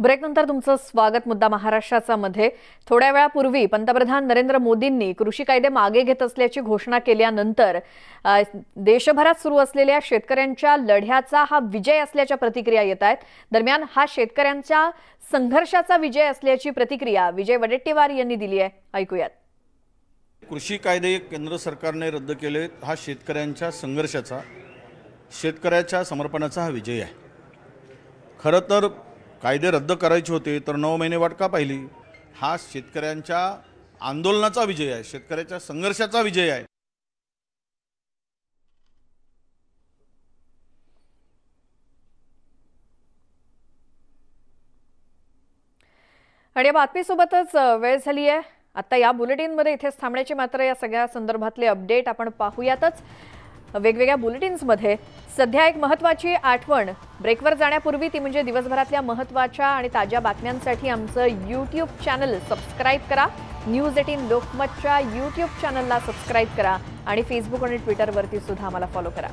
ब्रेकनंतर तुमचं स्वागत. मुद्दा महाराष्ट्राचा मध्ये थोड्या वेळापूर्वी पंतप्रधान नरेंद्र मोदींनी कृषी कायदे मागे घेत असल्याची घोषणा केल्यानंतर देशभरात सुरू असलेल्या शेतकऱ्यांच्या लढ्याचा हा विजय असल्याच्या प्रतिक्रिया येत आहेत. दरम्यान हा शेतकऱ्यांच्या संघर्षाचा विजय असल्याची प्रतिक्रिया विजय वडेट्टीवार यांनी दिली आहे. ऐकूयात. कृषी कायदे केंद्र सरकारने रद्द केले हा शेतकऱ्यांच्या संघर्षाचा, शेतकऱ्याच्या समर्पणाचा हा विजय आहे. खरं तर कायदे रद्द करायचे होते तर 9 महिने वाट का पाहिली? हा शेतकऱ्यांच्या आंदोलनाचा विजय आहे, शेतकऱ्याच्या संघर्षाचा विजय आहे. आणि या बातमीसोबतच वेळ झाली आहे. आता या बुलेटिनमध्ये इथेच थांबण्याची, मात्र या सगळ्या संदर्भातले अपडेट आपण पाहूयातच वेगवेगळ्या बुलेटिन्समध्ये. सध्या एक महत्त्वाची आठवण, ब्रेकवर जाण्यापूर्वी ती म्हणजे दिवसभरातल्या महत्त्वाच्या आणि ताज्या बातम्यांसाठी आमचं यूट्यूब चॅनल सबस्क्राईब करा. न्यूज 18 लोकमतच्या यूट्यूब चॅनलला सबस्क्राईब करा आणि फेसबुक आणि ट्विटरवरती सुद्धा आम्हाला फॉलो करा.